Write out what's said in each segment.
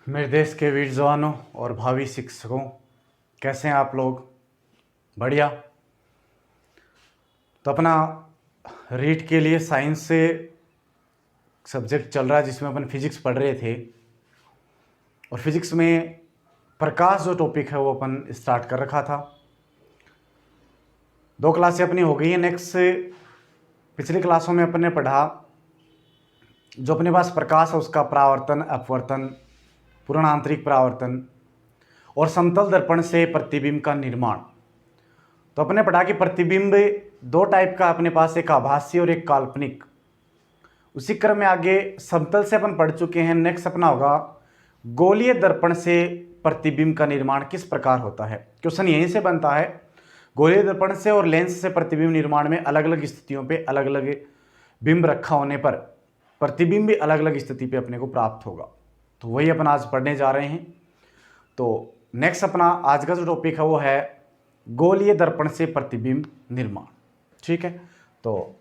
मेरे देश के वीर जवानों और भावी शिक्षकों, कैसे हैं आप लोग? बढ़िया। तो अपना रीट के लिए साइंस से सब्जेक्ट चल रहा है जिसमें अपन फिजिक्स पढ़ रहे थे, और फिजिक्स में प्रकाश जो टॉपिक है वो अपन स्टार्ट कर रखा था। 2 क्लासें अपनी हो गई है। नेक्स्ट से पिछली क्लासों में अपन ने पढ़ा जो अपने पास प्रकाश है उसका परावर्तन, अपवर्तन, पूर्ण आंतरिक परावर्तन और समतल दर्पण से प्रतिबिंब का निर्माण। तो अपने पढ़ा कि प्रतिबिंब 2 टाइप का अपने पास, एक आभासी और एक काल्पनिक। उसी क्रम में आगे समतल से अपन पढ़ चुके हैं। नेक्स्ट अपना होगा गोलीय दर्पण से प्रतिबिंब का निर्माण किस प्रकार होता है। क्वेश्चन यहीं से बनता है। गोलीय दर्पण से और लेंस से प्रतिबिंब निर्माण में अलग अलग स्थितियों पे अलग अलग बिंब रखा होने पर प्रतिबिंब भी अलग अलग स्थिति पे अपने को प्राप्त होगा। तो वही अपन आज पढ़ने जा रहे हैं। तो नेक्स्ट अपना आज का जो टॉपिक है वो है गोलीय दर्पण से प्रतिबिंब निर्माण। ठीक है, तो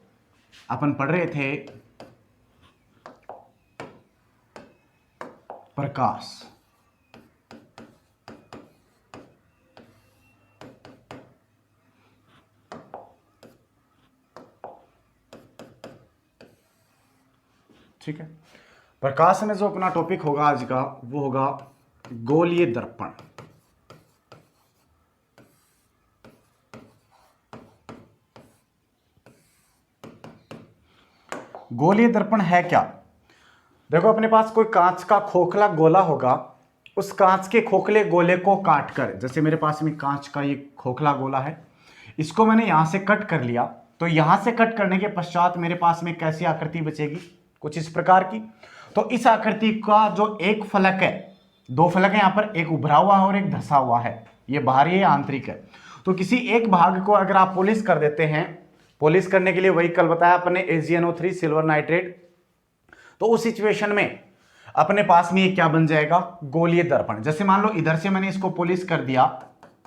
अपन पढ़ रहे थे प्रकाश। ठीक है, प्रकाश में जो अपना टॉपिक होगा आज का वो होगा गोलीय दर्पण। गोलीय दर्पण है क्या? देखो, अपने पास कोई कांच का खोखला गोला होगा। उस कांच के खोखले गोले को काटकर, जैसे मेरे पास में कांच का ये खोखला गोला है, इसको मैंने यहां से कट कर लिया। तो यहां से कट करने के पश्चात मेरे पास में कैसी आकृति बचेगी? कुछ इस प्रकार की। तो इस आकृति का जो एक फलक है, 2 फलक है यहां पर, एक उभरा हुआ है और एक धंसा हुआ है। ये बाहरी है, आंतरिक है। तो किसी एक भाग को अगर आप पॉलिश कर देते हैं, पॉलिश करने के लिए वही कल बताया अपने AgNO3 सिल्वर नाइट्रेट, तो उस सिचुएशन में अपने पास में ये क्या बन जाएगा? गोलीय दर्पण। जैसे मान लो इधर से मैंने इसको पॉलिश कर दिया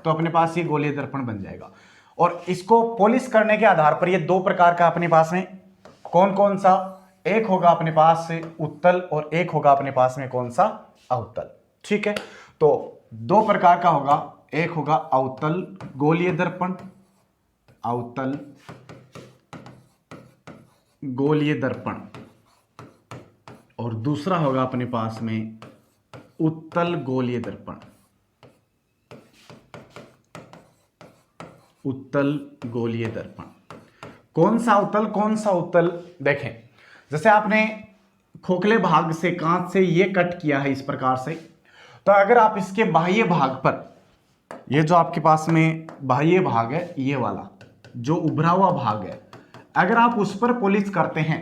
तो अपने पास ये गोलीय दर्पण बन जाएगा। और इसको पॉलिश करने के आधार पर ये 2 प्रकार का अपने पास में कौन कौन सा? एक होगा अपने पास उत्तल और एक होगा अपने पास में कौन सा? अवतल। ठीक है, तो 2 प्रकार का होगा। एक होगा अवतल गोलीय दर्पण, अवतल गोलीय दर्पण, और दूसरा होगा अपने पास में उत्तल गोलीय दर्पण, उत्तल गोलीय दर्पण। कौन सा उत्तल, कौन सा उत्तल? देखें, जैसे आपने खोखले भाग से, कांच से ये कट किया है इस प्रकार से, तो अगर आप इसके बाह्य भाग पर, ये जो आपके पास में बाह्य भाग है, ये वाला जो उभरा हुआ भाग है, अगर आप उस पर पॉलिश करते हैं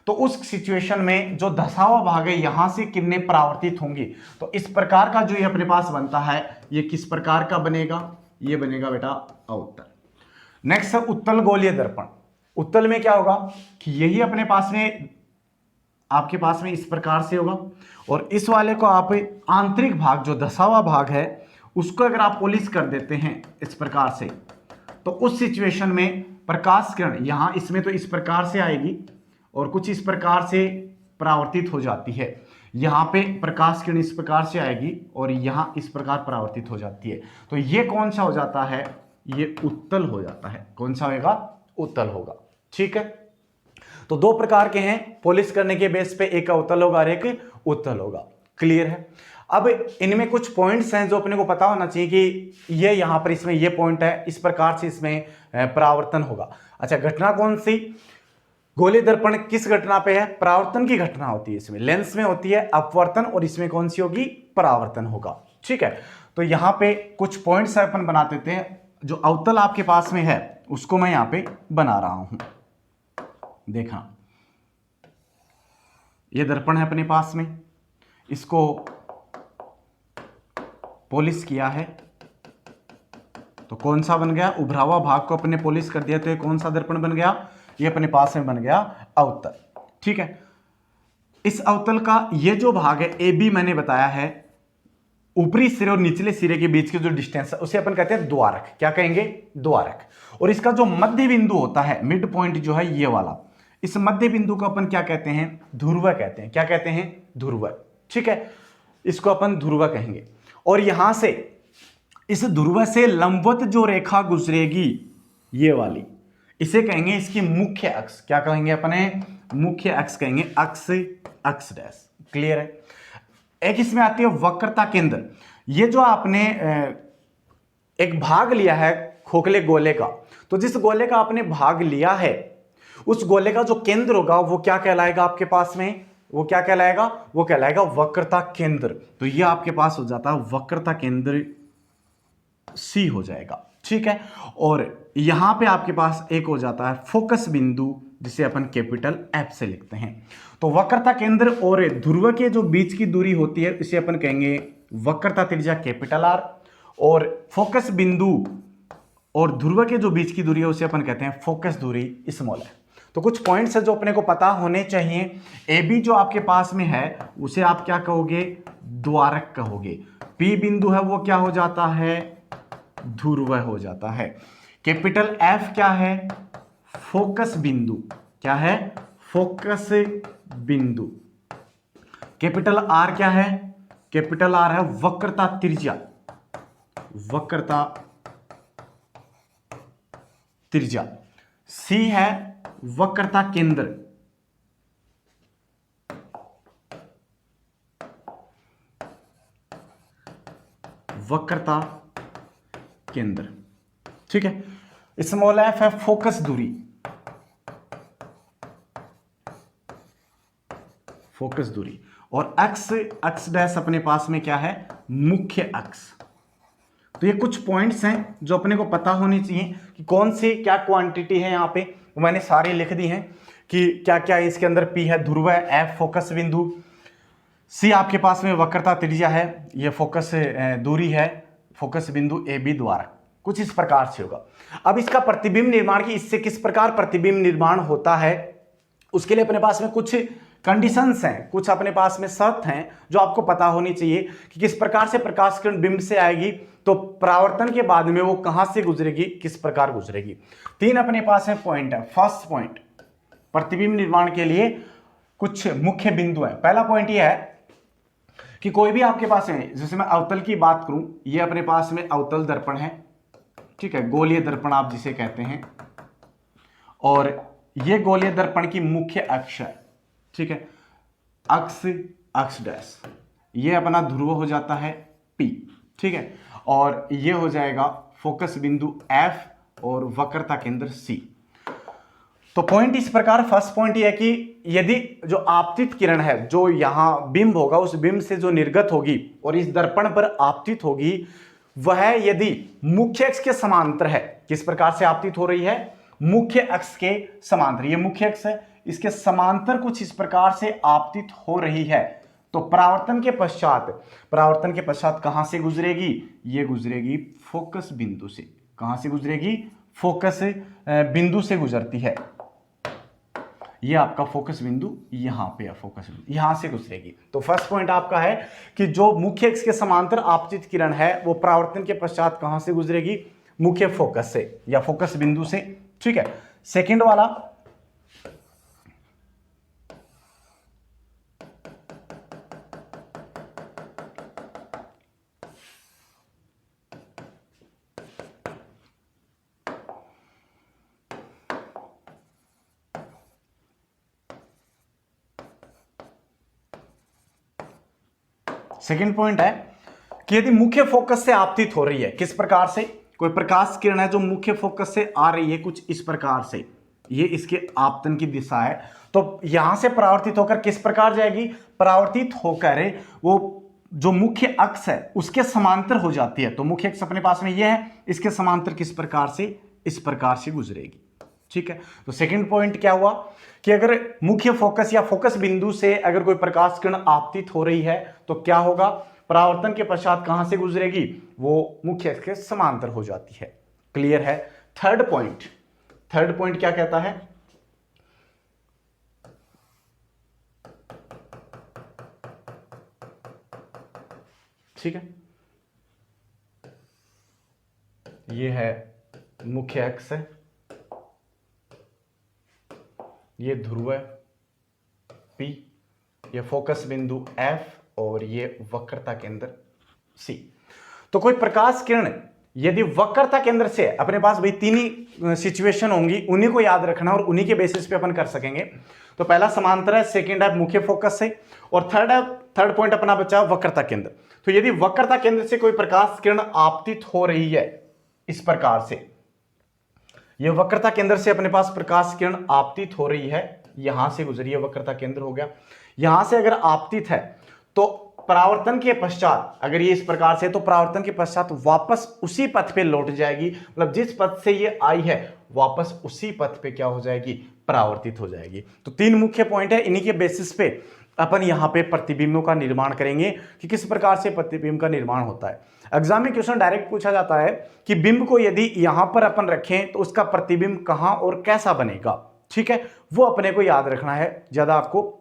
तो उस सिचुएशन में जो धंसा हुआ भाग है यहां से किरणें परावर्तित होंगी। तो इस प्रकार का जो ये अपने पास बनता है, ये किस प्रकार का बनेगा? ये बनेगा बेटा अवतल। नेक्स्ट है उत्तल गोलीय दर्पण। उत्तल में क्या होगा कि यही अपने पास में, आपके पास में इस प्रकार से होगा, और इस वाले को आप आंतरिक भाग जो धंसा हुआ भाग है उसको अगर आप पॉलिश कर देते हैं इस प्रकार से, तो उस सिचुएशन में प्रकाश किरण यहां इसमें तो इस प्रकार से आएगी और कुछ इस प्रकार से परावर्तित हो जाती है। यहां पे प्रकाश किरण इस प्रकार से आएगी और यहां इस प्रकार परावर्तित हो जाती है। तो ये कौन सा हो जाता है? ये उत्तल हो जाता है। कौन सा होगा? उत्तल होगा। ठीक है, तो 2 प्रकार के हैं पॉलिश करने के बेस पे, एक अवतल होगा और एक उत्तल होगा। क्लियर है? अब इनमें कुछ पॉइंट्स हैं जो अपने को पता होना चाहिए कि ये यहां पर इसमें ये पॉइंट है, इस प्रकार से इसमें परावर्तन होगा। अच्छा, घटना कौन सी? गोलीय दर्पण किस घटना पे है? परावर्तन की घटना होती है। इसमें लेंस में होती है अपवर्तन और इसमें कौन सी होगी? परावर्तन होगा। ठीक है, तो यहां पे कुछ पॉइंट्स अपन बना देते हैं। जो अवतल आपके पास में है उसको मैं यहां पे बना रहा हूं। देखा, ये दर्पण है अपने पास में, इसको पॉलिश किया है तो कौन सा बन गया? उभरा हुआ भाग को अपने पॉलिश कर दिया तो ये कौन सा दर्पण बन गया? ये अपने पास में बन गया अवतल। ठीक है, इस अवतल का ये जो भाग है AB मैंने बताया है, ऊपरी सिरे और निचले सिरे के बीच की जो डिस्टेंस है उसे अपन कहते हैं द्वारक। क्या कहेंगे? द्वारक। और इसका जो मध्य बिंदु होता है, मिड पॉइंट जो है ये वाला, इस मध्य बिंदु को अपन क्या कहते हैं? ध्रुव कहते हैं। क्या कहते हैं? ध्रुव। ठीक है, इसको अपन ध्रुव कहेंगे। और यहां से इस ध्रुव से लंबवत जो रेखा गुजरेगी ये वाली, इसे कहेंगे इसकी मुख्य अक्ष। क्या कहेंगे अपने? मुख्य अक्ष कहेंगे, अक्ष अक्ष डैश। क्लियर है? एक इसमें आती है वक्रता केंद्र। ये जो आपने एक भाग लिया है खोखले गोले का, तो जिस गोले का आपने भाग लिया है उस गोले का जो केंद्र होगा वो क्या कहलाएगा आपके पास में? वो क्या कहलाएगा? वो कहलाएगा वक्रता केंद्र। तो ये आपके पास हो जाता है वक्रता केंद्र सी हो जाएगा। ठीक है। और यहां पे आपके पास एक हो जाता है फोकस बिंदु, जिसे अपन कैपिटल एफ से लिखते हैं। तो वक्रता केंद्र और ध्रुव के जो बीच की दूरी होती है इसे अपन कहेंगे वक्रता त्रिज्या कैपिटल आर, और फोकस बिंदु और ध्रुव के जो बीच की दूरी है उसे अपन कहते हैं फोकस दूरी स्मॉल है। तो कुछ पॉइंट्स है जो अपने को पता होने चाहिए। ए बी जो आपके पास में है उसे आप क्या कहोगे? द्वारक कहोगे। पी बिंदु है वो क्या हो जाता है? ध्रुव हो जाता है। कैपिटल एफ क्या है? फोकस बिंदु। क्या है? फोकस बिंदु। कैपिटल आर क्या है? कैपिटल आर है वक्रता त्रिज्या। वक्रता त्रिज्या। सी है वक्रता केंद्र। वक्रता केंद्र। ठीक है। स्मॉल एफ है फोकस दूरी। फोकस दूरी। और अक्ष अक्ष डैश अपने पास में क्या है? मुख्य अक्ष। तो ये कुछ पॉइंट्स हैं जो अपने को पता होनी चाहिए कि कौन सी क्या क्वांटिटी है। यहाँ पे मैंने सारी लिख दी हैं कि क्या क्या इसके अंदर। पी है ध्रुव, एफ फोकस बिंदु, सी आपके पास में वक्रता त्रिज्या है, ये फोकस दूरी है, फोकस बिंदु ए बी द्वारा। कुछ इस प्रकार से होगा। अब इसका प्रतिबिंब निर्माण की इससे किस प्रकार प्रतिबिंब निर्माण होता है उसके लिए अपने पास में कुछ कंडीशंस हैं, कुछ अपने पास में शर्त हैं जो आपको पता होनी चाहिए कि किस प्रकार से प्रकाश किरण बिंब से आएगी, तो परावर्तन के बाद में वो कहां से गुजरेगी, किस प्रकार गुजरेगी। तीन अपने पास में पॉइंट है। फर्स्ट पॉइंट, प्रतिबिंब निर्माण के लिए कुछ मुख्य बिंदु है। पहला पॉइंट ये है कि कोई भी आपके पास है, जैसे मैं अवतल की बात करूं, ये अपने पास में अवतल दर्पण है। ठीक है, गोलीय दर्पण आप जिसे कहते हैं, और ये गोलीय दर्पण की मुख्य अक्ष है। ठीक है, अक्ष अक्ष डैश, ये अपना ध्रुव हो जाता है P। ठीक है, और ये हो जाएगा फोकस बिंदु F और वक्रता केंद्र C। तो पॉइंट इस प्रकार, फर्स्ट पॉइंट ये है कि यदि जो आपतित किरण है, जो यहां बिंब होगा, उस बिंब से जो निर्गत होगी और इस दर्पण पर आपतित होगी, वह यदि मुख्य अक्ष के समांतर है। किस प्रकार से आपतित हो रही है? मुख्य अक्ष के समांतर। ये मुख्य अक्ष है, इसके समांतर कुछ इस प्रकार से आपतित हो रही है, तो परावर्तन के पश्चात कहां से गुजरेगी? ये गुजरेगी फोकस बिंदु से। कहां से गुजरेगी? फोकस बिंदु से गुजरती है। ये आपका फोकस बिंदु यहां पे है, फोकस बिंदु यहां से गुजरेगी। तो फर्स्ट पॉइंट आपका है कि जो मुख्य अक्ष के समांतर आपतित किरण है वो परावर्तन के पश्चात कहां से गुजरेगी? मुख्य फोकस से या फोकस बिंदु से। ठीक है, सेकंड वाला, सेकंड पॉइंट है कि यदि मुख्य फोकस से आपतित हो रही है, किस प्रकार से? कोई प्रकाश किरण है जो मुख्य फोकस से आ रही है कुछ इस प्रकार से, ये इसके आपतन की दिशा है, तो यहां से परावर्तित होकर किस प्रकार जाएगी? परावर्तित होकर वो जो मुख्य अक्ष है उसके समांतर हो जाती है। तो मुख्य अक्ष अपने पास में ये है, इसके समांतर किस प्रकार से? इस प्रकार से गुजरेगी। ठीक है, तो सेकंड पॉइंट क्या हुआ कि अगर मुख्य फोकस या फोकस बिंदु से अगर कोई प्रकाश किरण आपतित हो रही है तो क्या होगा? परावर्तन के पश्चात कहां से गुजरेगी? वो मुख्य अक्ष के समांतर हो जाती है। क्लियर है? थर्ड पॉइंट क्या कहता है? ठीक है, ये है मुख्य अक्ष है, ये ध्रुव है P, ये फोकस बिंदु F और ये वक्रता केंद्र C। तो कोई प्रकाश किरण यदि वक्रता केंद्र से, अपने पास भाई तीन ही सिचुएशन होंगी, उन्हीं को याद रखना और उन्हीं के बेसिस पे अपन कर सकेंगे। तो पहला समांतर है, सेकंड है मुख्य फोकस से, और थर्ड पॉइंट अपना बचा वक्रता केंद्र। तो यदि वक्रता केंद्र से कोई प्रकाश किरण आपतित हो रही है इस प्रकार से, यह वक्रता केंद्र से अपने पास प्रकाश किरण आपतित हो रही है, यहां से गुजरी है, वक्रता केंद्र हो गया। यहां से अगर आपतित है तो परावर्तन के पश्चात, अगर ये इस प्रकार से, तो परावर्तन के पश्चात वापस उसी पथ पे लौट जाएगी, मतलब जिस पथ से ये आई है वापस उसी पथ पे क्या हो जाएगी, परावर्तित हो जाएगी। तो तीन मुख्य पॉइंट है, इन्हीं के बेसिस पे अपन यहां पे प्रतिबिंबों का निर्माण करेंगे कि किस प्रकार से प्रतिबिंब का निर्माण होता है। एग्जाम में क्वेश्चन डायरेक्ट पूछा जाता है कि बिंब को यदि यहां पर अपन रखें तो उसका प्रतिबिंब कहां और कैसा बनेगा, ठीक है, वो अपने को याद रखना है, ज्यादा आपको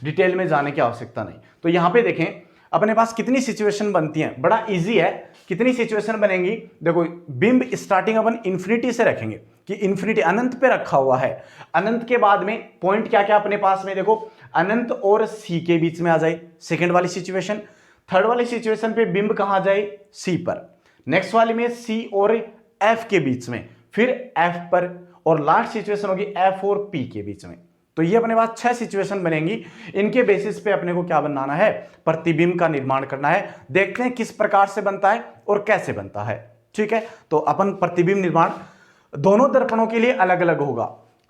डिटेल में जाने की आवश्यकता नहीं। तो यहां पे देखें अपने पास कितनी सिचुएशन बनती हैं, बड़ा इजी है। कितनी सिचुएशन बनेंगी, देखो बिंब स्टार्टिंग अपन इंफिनिटी से रखेंगे कि इंफिनिटी अनंत पे रखा हुआ है। अनंत के बाद में पॉइंट क्या क्या अपने पास में, देखो अनंत और सी के बीच में आ जाए सेकंड वाली सिचुएशन। थर्ड वाली सिचुएशन पे बिंब कहां जाए, सी पर। नेक्स्ट वाली में सी और एफ के बीच में, फिर एफ पर, और लास्ट सिचुएशन होगी एफ और पी के बीच में। तो ये अपने पास 6 सिचुएशन बनेंगी, इनके बेसिस पे अपने को क्या बनाना है, प्रतिबिंब का निर्माण करना है। देखते हैं किस प्रकार से बनता है और कैसे बनता है, ठीक है। तो अपन प्रतिबिंब निर्माण दोनों दर्पणों के लिए अलग अलग होगा।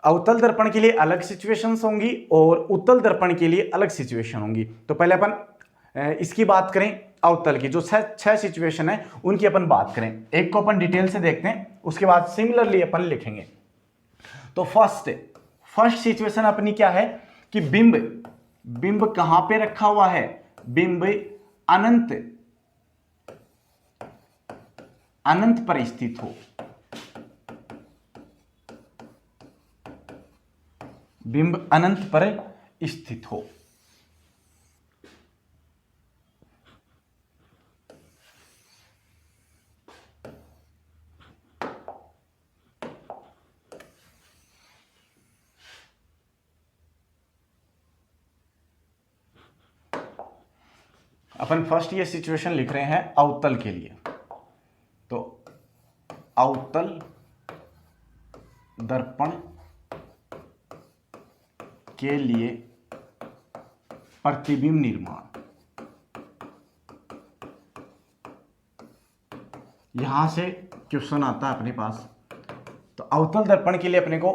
अवतल दर्पण के लिए अलग सिचुएशंस होंगी और उत्तल दर्पण के लिए अलग सिचुएशन होंगी। तो पहले अपन इसकी बात करें, अवतल की जो 6 सिचुएशन है उनकी अपन बात करें। एक को अपन डिटेल से देखते हैं, उसके बाद सिमिलरली अपन लिखेंगे। तो फर्स्ट सिचुएशन अपनी क्या है कि बिंब कहां पे रखा हुआ है, बिंब अनंत पर स्थित हो, बिंब अनंत पर स्थित हो। अपन फर्स्ट ये सिचुएशन लिख रहे हैं अवतल के लिए। तो अवतल दर्पण के लिए प्रतिबिंब निर्माण, यहां से क्वेश्चन आता है अपने पास। तो अवतल दर्पण के लिए अपने को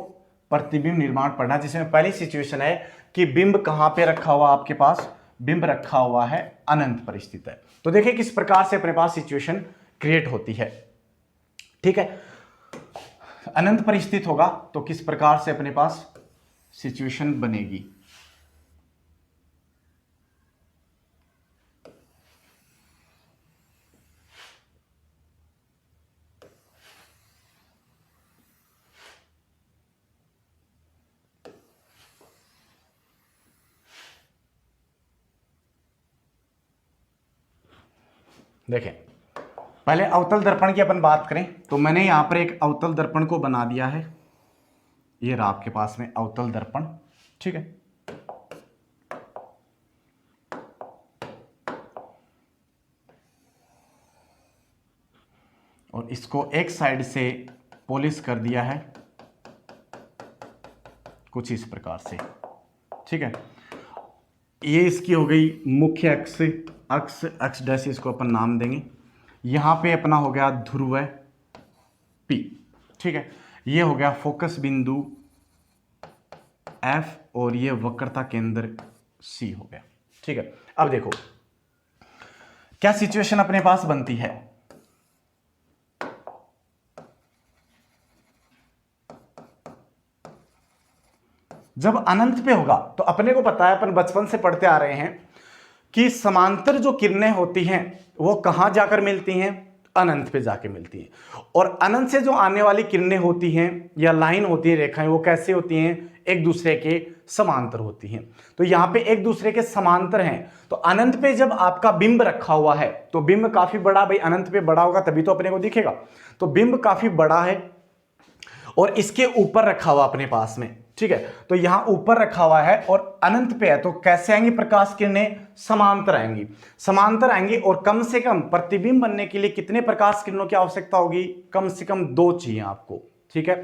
प्रतिबिंब निर्माण पढ़ना, जिसमें पहली सिचुएशन है कि बिंब कहां पे रखा हुआ, आपके पास बिंब रखा हुआ है अनंत पर स्थित है। तो देखिए किस प्रकार से अपने पास सिचुएशन क्रिएट होती है, ठीक है। अनंत पर स्थित होगा तो किस प्रकार से अपने पास सिचुएशन बनेगी। देखें पहले अवतल दर्पण की अपन बात करें तो मैंने यहां पर एक अवतल दर्पण को बना दिया है। ये रहा आपके पास में अवतल दर्पण, ठीक है। और इसको एक साइड से पॉलिश कर दिया है कुछ इस प्रकार से, ठीक है। ये इसकी हो गई मुख्य अक्ष डैश, इसको अपन नाम देंगे। यहां पे अपना हो गया ध्रुव P, ठीक है। ये हो गया फोकस बिंदु F और ये वक्रता केंद्र C हो गया, ठीक है। अब देखो क्या सिचुएशन अपने पास बनती है। जब अनंत पे होगा तो अपने को पता है, अपन बचपन से पढ़ते आ रहे हैं कि समांतर जो किरणें होती हैं वो कहां जाकर मिलती हैं, अनंत पे जाके मिलती हैं। और अनंत से जो आने वाली किरणें होती हैं या लाइन होती है, रेखाएं, वो कैसे होती हैं, एक दूसरे के समांतर होती हैं। तो यहां पे एक दूसरे के समांतर हैं। तो अनंत पे जब आपका बिंब रखा हुआ है तो बिंब काफी बड़ा, भाई अनंत पे बड़ा होगा तभी तो अपने को दिखेगा। तो बिंब काफी बड़ा है और इसके ऊपर रखा हुआ अपने पास में, ठीक है, तो यहां ऊपर रखा हुआ है और अनंत पे है, तो कैसे आएंगी प्रकाश किरणें? समांतर आएंगी। समांतर आएंगी और कम से कम प्रतिबिंब बनने के लिए कितने प्रकाश किरणों की आवश्यकता होगी? कम से कम 2 चाहिए आपको। ठीक है,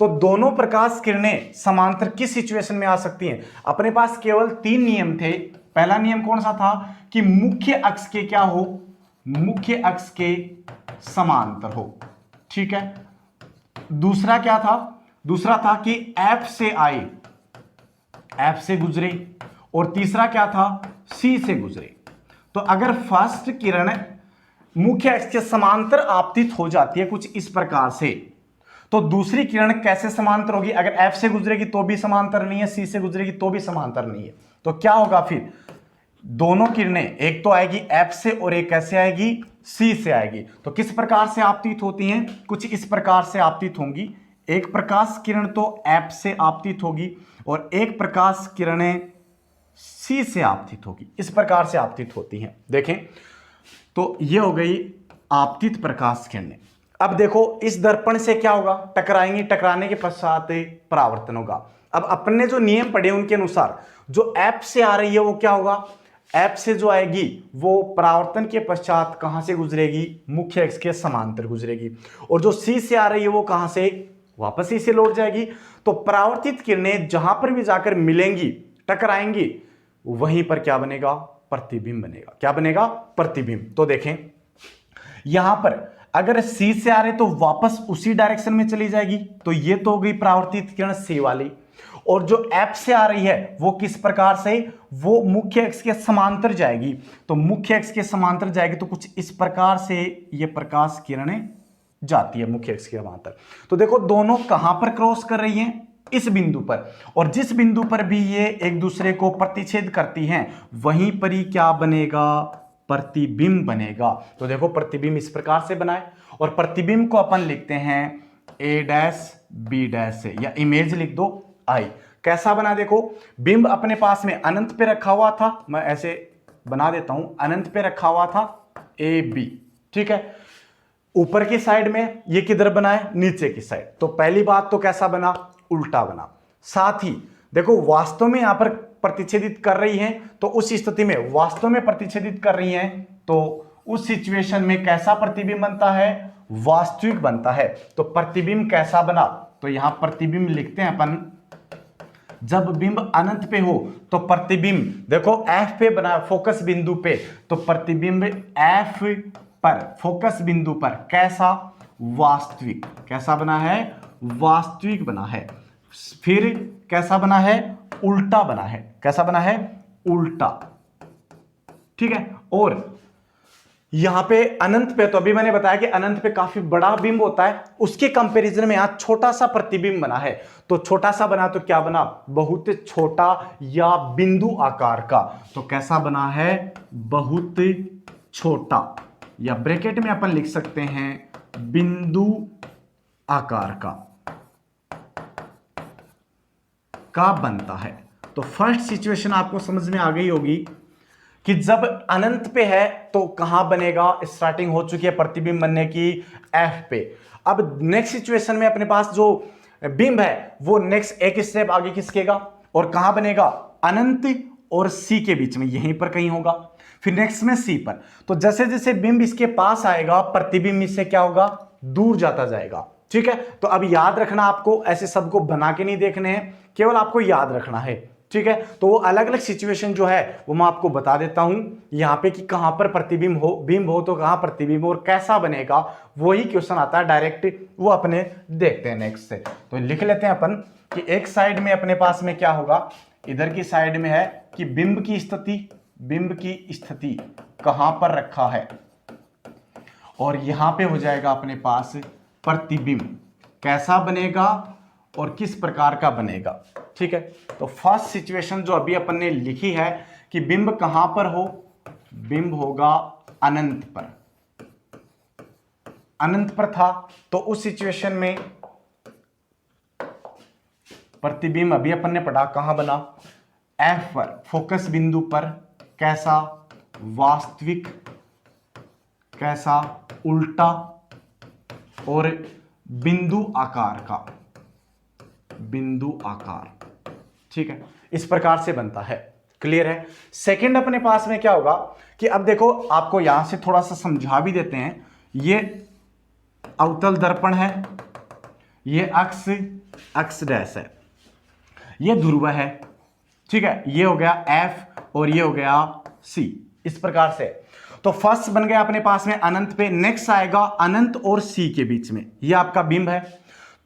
तो दोनों प्रकाश किरणें समांतर किस सिचुएशन में आ सकती हैं? अपने पास केवल 3 नियम थे। पहला नियम कौन सा था? कि मुख्य अक्ष के क्या हो? मुख्य अक्ष के समांतर हो। ठीक है, दूसरा क्या था? दूसरा था कि F से आई, F से गुजरे, और तीसरा क्या था? C से गुजरे। तो अगर फर्स्ट किरण मुख्य अक्ष के समांतर आपतित हो जाती है कुछ इस प्रकार से, तो दूसरी किरण कैसे समांतर होगी? अगर F से गुजरेगी तो भी समांतर नहीं है, C से गुजरेगी तो भी समांतर नहीं है, तो क्या होगा फिर? दोनों किरणें, एक तो आएगी F से और एक कैसे आएगी? C से आएगी। तो किस प्रकार से आपतित होती हैं? कुछ इस प्रकार से आपतित होंगी। एक प्रकाश किरण तो F से आपतित होगी और एक प्रकाश किरणें C से आपतित होगी। इस प्रकार से आपतित होती हैं। देखें, तो ये हो गई आपतित प्रकाश किरणें। अब देखो, इस दर्पण से क्या होगा? टकराएंगी, टकराने के पश्चात परावर्तन होगा। अब अपने जो नियम पढ़े उनके अनुसार जो F से आ रही है वो क्या होगा? F से जो आएगी वो परावर्तन के पश्चात कहां से गुजरेगी? मुख्य अक्ष के समांतर गुजरेगी। और जो C से आ रही है वो कहां से? वापस ही से लौट जाएगी। तो परावर्तित किरणें जहां पर भी जाकर मिलेंगी, टकराएंगी, वहीं पर क्या बनेगा? प्रतिबिंब बनेगा। क्या बनेगा? प्रतिबिंब। तो देखें, यहां पर अगर C से आ रहे तो वापस उसी डायरेक्शन में चली जाएगी, तो ये तो हो गई परावर्तित किरण C वाली। और जो F से आ रही है वो किस प्रकार से? वो मुख्य अक्ष के समांतर जाएगी। तो मुख्य अक्ष के समांतर जाएगी तो कुछ इस प्रकार से ये प्रकाश किरणें जाती है मुख्य अक्ष के समांतर। तो देखो, दोनों कहां पर क्रॉस कर रही हैं? इस बिंदु पर। और जिस बिंदु पर भी ये एक दूसरे को प्रतिच्छेद करती हैं, वहीं पर ही क्या बनेगा? प्रतिबिंब बनेगा। तो देखो, प्रतिबिंब इस प्रकार से बनाए और प्रतिबिंब को अपन लिखते हैं A डैश B डैश से, या इमेज लिख दो I। कैसा बना? देखो, बिंब अपने पास में अनंत पे रखा हुआ था, मैं ऐसे बना देता हूं, अनंत पे रखा हुआ था AB। ठीक है, ऊपर की साइड में ये किधर बना है? नीचे की साइड। तो पहली बात तो कैसा बना? उल्टा बना। साथ ही देखो, वास्तव में यहां पर प्रतिच्छेदित कर रही हैं, तो उस स्थिति में वास्तव में प्रतिच्छेदित कर रही हैं, तो उस सिचुएशन में कैसा प्रतिबिंब बनता है? वास्तविक बनता है। तो प्रतिबिंब कैसा बना? तो यहां प्रतिबिंब लिखते हैं अपन, जब बिंब अनंत पे हो तो प्रतिबिंब देखो F पे बना, फोकस बिंदु पे, तो प्रतिबिंब F पर, फोकस बिंदु पर कैसा? वास्तविक। कैसा बना है? वास्तविक बना है। फिर कैसा बना है? उल्टा बना है। कैसा बना है? उल्टा। ठीक है, और यहां पे अनंत पे, तो अभी मैंने बताया कि अनंत पे काफी बड़ा बिंब होता है, उसके कंपैरिजन में यहां छोटा सा प्रतिबिंब बना है। तो छोटा सा बना तो क्या बना? बहुत छोटा या बिंदु आकार का। तो कैसा बना है? बहुत छोटा, या ब्रैकेट में अपन लिख सकते हैं बिंदु आकार का बनता है। तो फर्स्ट सिचुएशन आपको समझ में आ गई होगी कि जब अनंत पे है तो कहां बनेगा? स्टार्टिंग हो चुकी है प्रतिबिंब बनने की F पे। अब नेक्स्ट सिचुएशन में अपने पास जो बिंब है वो नेक्स्ट एक स्टेप आगे खिसकेगा और कहां बनेगा? अनंत और C के बीच में, यहीं पर कहीं होगा। फिर नेक्स्ट में C पर। तो जैसे जैसे बिंब इसके पास आएगा, प्रतिबिंब इससे क्या होगा? दूर जाता जाएगा। ठीक है, तो अब याद रखना, आपको ऐसे सबको बना के नहीं देखने हैं, केवल आपको याद रखना है। ठीक है, तो वो अलग अलग सिचुएशन जो है वो मैं आपको बता देता हूं यहां पे कि कहां पर प्रतिबिंब हो, बिंब हो तो कहां प्रतिबिंब हो और कैसा बनेगा, वही क्वेश्चन आता है डायरेक्ट, वो अपने देखते हैं नेक्स्ट से। तो लिख लेते हैं अपन कि एक साइड में अपने पास में क्या होगा? इधर की साइड में है कि बिंब की स्थिति कहां पर रखा है, और यहां पे हो जाएगा अपने पास प्रतिबिंब। कैसा बनेगा और किस प्रकार का बनेगा? ठीक है, तो फर्स्ट सिचुएशन जो अभी अपन ने लिखी है कि बिंब कहां पर हो? बिंब होगा अनंत पर। अनंत पर था तो उस सिचुएशन में प्रतिबिंब अभी अपन ने पढ़ा कहां बना? F पर, फोकस बिंदु पर। कैसा? वास्तविक। कैसा? उल्टा। और बिंदु आकार का, बिंदु आकार। ठीक है, इस प्रकार से बनता है। क्लियर है। सेकंड अपने पास में क्या होगा कि अब देखो आपको यहां से थोड़ा सा समझा भी देते हैं। ये अवतल दर्पण है, ये अक्ष डैश है, ये ध्रुव है, ठीक है, ये हो गया F और ये हो गया C, इस प्रकार से। तो फर्स्ट बन गया अपने पास में अनंत पे, नेक्स्ट आएगा अनंत और C के बीच में, ये आपका बिंब है।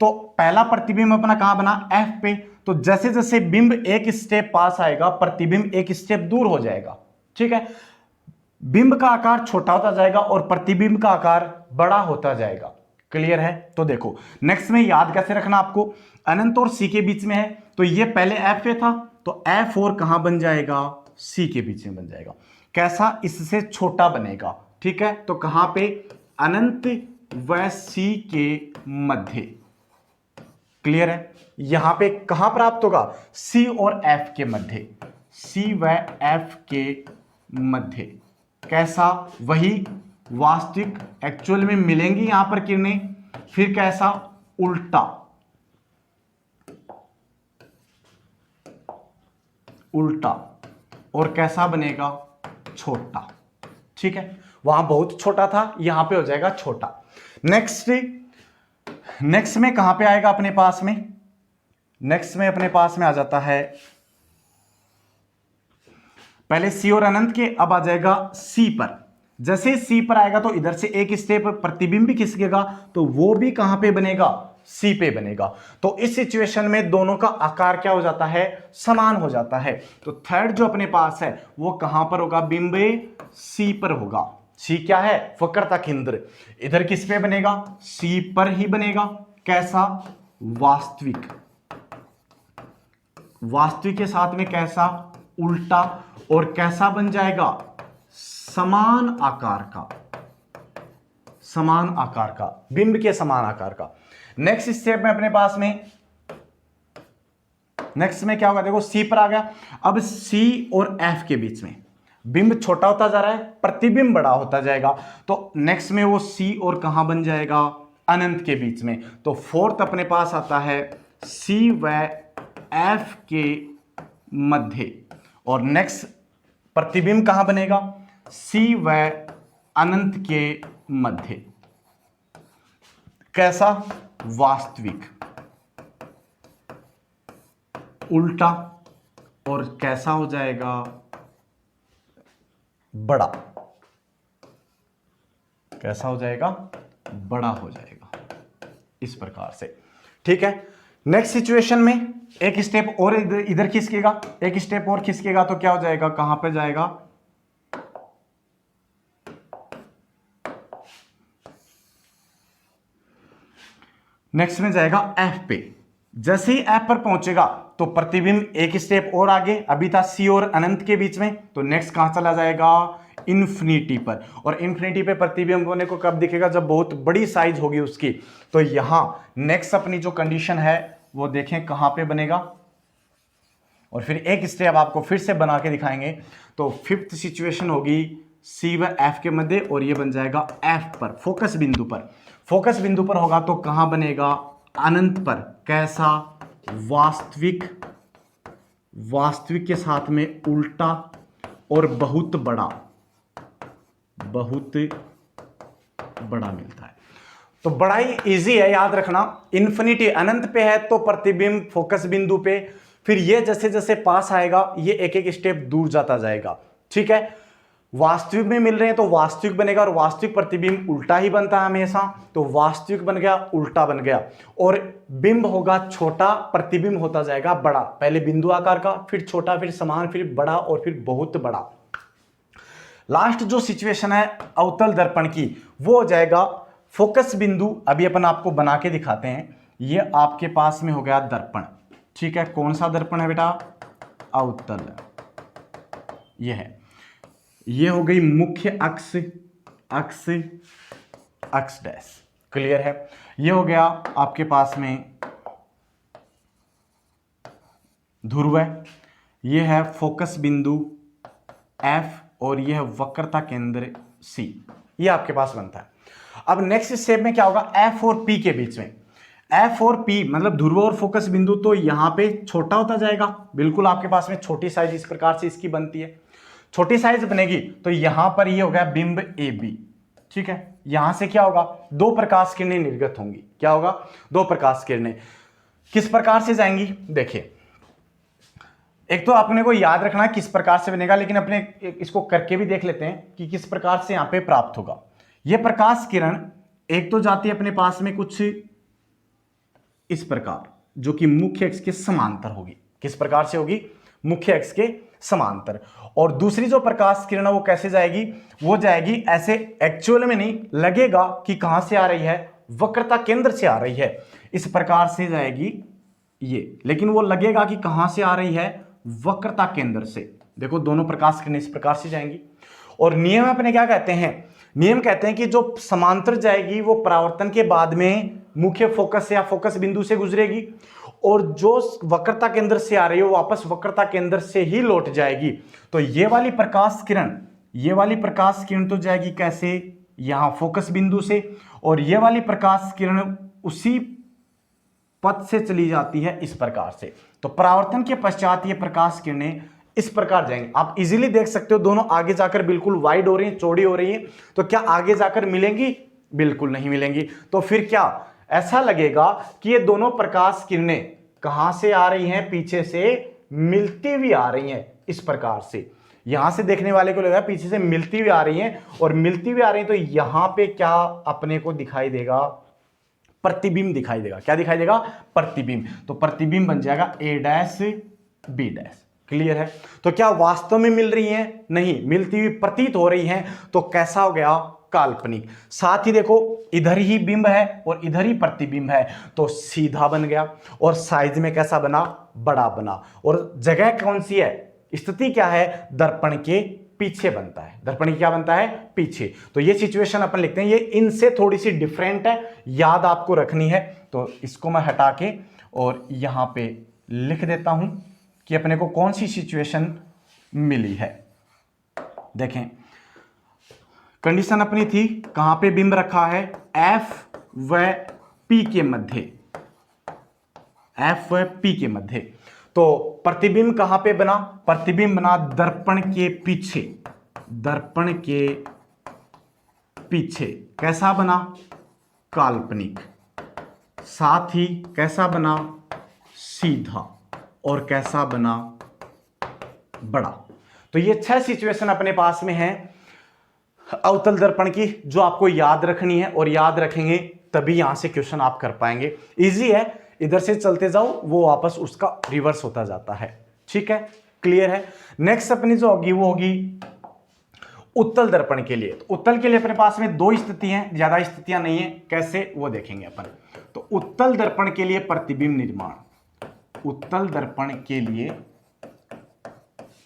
तो पहला प्रतिबिंब अपना कहां बना, F पे। तो जैसे जैसे बिंब एक स्टेप पास आएगा, प्रतिबिंब एक स्टेप दूर हो जाएगा, ठीक है। बिंब का आकार छोटा होता जाएगा और प्रतिबिंब का आकार बड़ा होता जाएगा। क्लियर है। तो देखो नेक्स्ट में याद कैसे रखना आपको, अनंत और C के बीच में है, तो ये पहले F पे था, तो F4 कहां बन जाएगा, C के बीच में बन जाएगा। कैसा, इससे छोटा बनेगा, ठीक है। तो कहां पे, अनंत व C के मध्य। क्लियर है। यहां पे कहां प्राप्त होगा, C और F के मध्य, C व F के मध्य। कैसा, वही वास्तविक एक्चुअल में मिलेंगी यहां पर किरणें, फिर कैसा, उल्टा, उल्टा, और कैसा बनेगा, छोटा, ठीक है। वहां बहुत छोटा था, यहां पे हो जाएगा छोटा। नेक्स्ट में कहां पे आएगा अपने पास में, नेक्स्ट में अपने पास में आ जाता है पहले C और अनंत के, अब आ जाएगा C पर। जैसे C पर आएगा तो इधर से एक स्टेप प्रतिबिंब भी खिसकेगा, तो वो भी कहां पे बनेगा, C पे बनेगा। तो इस सिचुएशन में दोनों का आकार क्या हो जाता है, समान हो जाता है। तो थर्ड जो अपने पास है वो कहां पर होगा, बिंब C पर होगा। C क्या है, वक्रता केंद्र, इधर किस पे बनेगा, C पर ही बनेगा। कैसा, वास्तविक, वास्तविक के साथ में कैसा, उल्टा, और कैसा बन जाएगा, समान आकार का, समान आकार का, बिंब के समान आकार का। नेक्स्ट स्टेप में अपने पास में, नेक्स्ट में क्या होगा, देखो C पर आ गया। अब C और F के बीच में बिंब छोटा होता जा रहा है, प्रतिबिंब बड़ा होता जाएगा। तो नेक्स्ट में वो C और कहां बन जाएगा, अनंत के बीच में। तो फोर्थ अपने पास आता है C व F के मध्य, और नेक्स्ट प्रतिबिंब कहां बनेगा, C व अनंत के मध्य। कैसा, वास्तविक, उल्टा, और कैसा हो जाएगा, बड़ा, कैसा हो जाएगा, बड़ा हो जाएगा, इस प्रकार से। ठीक है। नेक्स्ट सिचुएशन में एक स्टेप और इधर खिसकेगा, एक स्टेप और खिसकेगा, तो क्या हो जाएगा, कहां पे जाएगा, नेक्स्ट में जाएगा F पे। जैसे ही F पर पहुंचेगा तो प्रतिबिंब एक स्टेप और आगे, अभी था C और अनंत के बीच में, तो नेक्स्ट कहां चला जाएगा, इन्फिनिटी पर। और इन्फिनिटी पे प्रतिबिंब होने को कब दिखेगा, जब बहुत बड़ी साइज होगी उसकी। तो यहां नेक्स्ट अपनी जो कंडीशन है वो देखें कहां पे बनेगा, और फिर एक स्टेप आपको फिर से बना के दिखाएंगे। तो फिफ्थ सिचुएशन होगी C व F के मध्य, और ये बन जाएगा F पर, फोकस बिंदु पर। फोकस बिंदु पर होगा तो कहां बनेगा, अनंत पर। कैसा, वास्तविक, वास्तविक के साथ में उल्टा, और बहुत बड़ा, बहुत बड़ा मिलता है। तो बड़ा ही इजी है याद रखना। इन्फिनिटी अनंत पे है तो प्रतिबिंब फोकस बिंदु पे, फिर ये जैसे जैसे पास आएगा ये एक एक स्टेप दूर जाता जाएगा। ठीक है। वास्तविक में मिल रहे हैं तो वास्तविक बनेगा, और वास्तविक प्रतिबिंब उल्टा ही बनता है हमेशा, तो वास्तविक बन गया, उल्टा बन गया, और बिंब होगा छोटा, प्रतिबिंब होता जाएगा बड़ा। पहले बिंदु आकार का, फिर छोटा, फिर समान, फिर बड़ा, और फिर बहुत बड़ा। लास्ट जो सिचुएशन है अवतल दर्पण की, वो हो जाएगा फोकस बिंदु। अभी अपन आपको बना के दिखाते हैं। ये आपके पास में हो गया दर्पण। ठीक है। कौन सा दर्पण है बेटा, अवतल, ये है। ये हो गई मुख्य अक्ष, अक्ष, अक्ष डैश। क्लियर है। ये हो गया आपके पास में ध्रुव, ये है फोकस बिंदु F, और ये है वक्रता केंद्र C। ये आपके पास बनता है। अब नेक्स्ट स्टेप में क्या होगा, F और P के बीच में, एफ और पी मतलब ध्रुव और फोकस बिंदु तो यहां पे छोटा होता जाएगा, बिल्कुल आपके पास में छोटी साइज इस प्रकार से इसकी बनती है, छोटी साइज बनेगी तो यहां पर ये हो गया बिंब ए बी, ठीक है। यहां से क्या होगा, दो प्रकाश किरणें निर्गत होंगी, क्या होगा, दो प्रकाश किरणें किस प्रकार से जाएंगी, देखिए एक तो अपने को याद रखना है किस प्रकार से बनेगा, लेकिन अपने इसको करके भी देख लेते हैं कि किस प्रकार से यहां पे प्राप्त होगा। यह प्रकाश किरण एक तो जाती है अपने पास में कुछ इस प्रकार, जो कि मुख्य अक्ष के समांतर होगी, किस प्रकार से होगी, मुख्य अक्ष के समांतर। और दूसरी जो प्रकाश किरण है वो कैसे जाएगी, वो जाएगी ऐसे, एक्चुअल में नहीं लगेगा कि कहां से आ रही है, वक्रता केंद्र से आ रही है, इस प्रकार से जाएगी ये, लेकिन वो लगेगा कि कहां से आ रही है, वक्रता केंद्र से। देखो दोनों प्रकाश किरणें इस प्रकार से जाएंगी। और नियम अपने क्या कहते हैं, नियम कहते हैं कि जो समांतर जाएगी वो परावर्तन के बाद में मुख्य फोकस या फोकस बिंदु से गुजरेगी, और जो वक्रता केंद्र से आ रही है वो वापस वक्रता केंद्र से ही लौट जाएगी। तो ये वाली प्रकाश किरण, ये वाली प्रकाश किरण तो जाएगी कैसे, यहां फोकस बिंदु से, और ये वाली प्रकाश किरण उसी पथ से चली जाती है इस प्रकार से। तो परावर्तन के पश्चात ये प्रकाश किरणें इस प्रकार जाएंगे। आप इजीली देख सकते हो दोनों आगे जाकर बिल्कुल वाइड हो रही हैं, चौड़ी हो रही हैं, तो क्या आगे जाकर मिलेंगी, बिल्कुल नहीं मिलेंगी। तो फिर क्या ऐसा लगेगा कि ये दोनों प्रकाश किरणें कहां से आ रही हैं, पीछे से मिलती हुई आ रही हैं, इस प्रकार से। यहां से देखने वाले को लगेगा पीछे से मिलती हुई आ रही हैं, और मिलती हुई आ रही हैं तो यहां पे क्या अपने को दिखाई देगा, प्रतिबिंब दिखाई देगा। क्या दिखाई देगा, प्रतिबिंब। तो प्रतिबिंब बन जाएगा ए डैश बी डैश। क्लियर है। तो क्या वास्तव में मिल रही हैं, नहीं, मिलती हुई प्रतीत हो रही हैं, तो कैसा हो गया, काल्पनिक। साथ ही देखो इधर ही बिंब है और इधर ही प्रतिबिंब है, तो सीधा बन गया, और साइज में कैसा बना, बड़ा बना। और जगह कौन सी है, स्थिति क्या है, दर्पण के पीछे बनता है, दर्पण क्या बनता है, पीछे। तो ये सिचुएशन अपन लिखते हैं, ये इनसे थोड़ी सी डिफरेंट है, याद आपको रखनी है। तो इसको मैं हटा के और यहां पे लिख देता हूं कि अपने को कौन सी सिचुएशन मिली है। देखें कंडीशन अपनी थी, कहां पे बिंब रखा है, एफ व पी के मध्य, एफ व पी के मध्य। तो प्रतिबिंब कहां पे बना, प्रतिबिंब बना दर्पण के पीछे, दर्पण के पीछे। कैसा बना, काल्पनिक। साथ ही कैसा बना, सीधा। और कैसा बना, बड़ा। तो ये 6 सिचुएशन अपने पास में है अवतल दर्पण की, जो आपको याद रखनी है, और याद रखेंगे तभी यहां से क्वेश्चन आप कर पाएंगे। इजी है, इधर से चलते जाओ वो वापस उसका रिवर्स होता जाता है। ठीक है, क्लियर है। नेक्स्ट अपनी जो होगी वो होगी उत्तल दर्पण के लिए। तो उत्तल के लिए अपने पास में 2 स्थिति हैं, ज्यादा स्थितियां नहीं है। कैसे वो देखेंगे अपन। तो उत्तल दर्पण के लिए प्रतिबिंब निर्माण, उत्तल दर्पण के लिए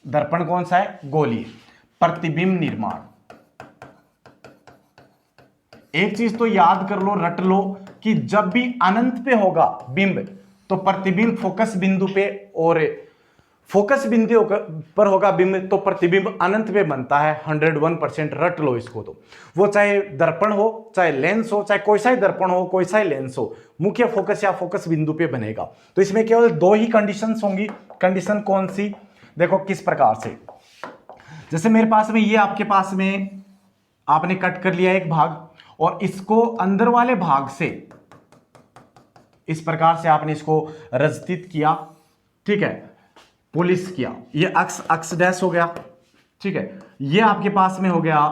दर्पण कौन सा है, गोलीय। प्रतिबिंब निर्माण, एक चीज तो याद कर लो, रट लो कि जब भी अनंत पे होगा बिंब तो प्रतिबिंब फोकस बिंदु पे, और फोकस बिंदु पर होगा बिंब तो प्रतिबिंब अनंत पे बनता है। 101% रट लो इसको। तो वो चाहे दर्पण हो, चाहे लेंस हो, चाहे कोई सा ही दर्पण हो, कोई सा ही लेंस हो, मुख्य फोकस या फोकस बिंदु पे बनेगा। तो इसमें केवल 2 ही कंडीशंस होंगी। कंडीशन कौन सी, देखो किस प्रकार से। जैसे मेरे पास में ये आपके पास में आपने कट कर लिया एक भाग, और इसको अंदर वाले भाग से इस प्रकार से आपने इसको रचित किया, ठीक है, पुलिस किया। ये अक्स डैश हो गया, ठीक है। ये आपके पास में हो गया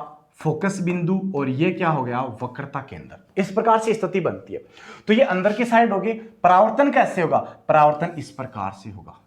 फोकस बिंदु, और ये क्या हो गया, वक्रता केंद्र। इस प्रकार से स्थिति बनती है। तो ये अंदर की साइड होगी। परावर्तन कैसे होगा, परावर्तन इस प्रकार से होगा।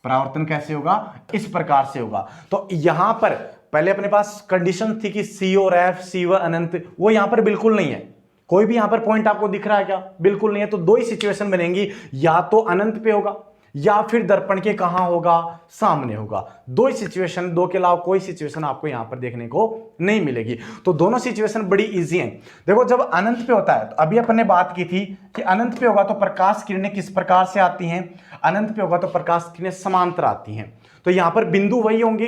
परावर्तन कैसे होगा, इस प्रकार से होगा। तो यहां पर पहले अपने पास कंडीशन थी कि सी और एफ, सी व अनंत, वो यहां पर बिल्कुल नहीं है। कोई भी यहां पर पॉइंट आपको दिख रहा है क्या, बिल्कुल नहीं है। तो 2 ही सिचुएशन बनेंगी, या तो अनंत पे होगा या फिर दर्पण के कहां होगा, सामने होगा। 2 ही सिचुएशन, 2 के अलावा कोई सिचुएशन आपको यहां पर देखने को नहीं मिलेगी। तो दोनों सिचुएशन बड़ी इजी हैं। देखो जब अनंत पे होता है, तो अभी अपन ने बात की थी कि अनंत पे होगा तो प्रकाश किरणें किस प्रकार से आती हैं, अनंत पे होगा तो प्रकाश किरणें समांतर आती हैं। तो यहां पर बिंदु वही होंगे,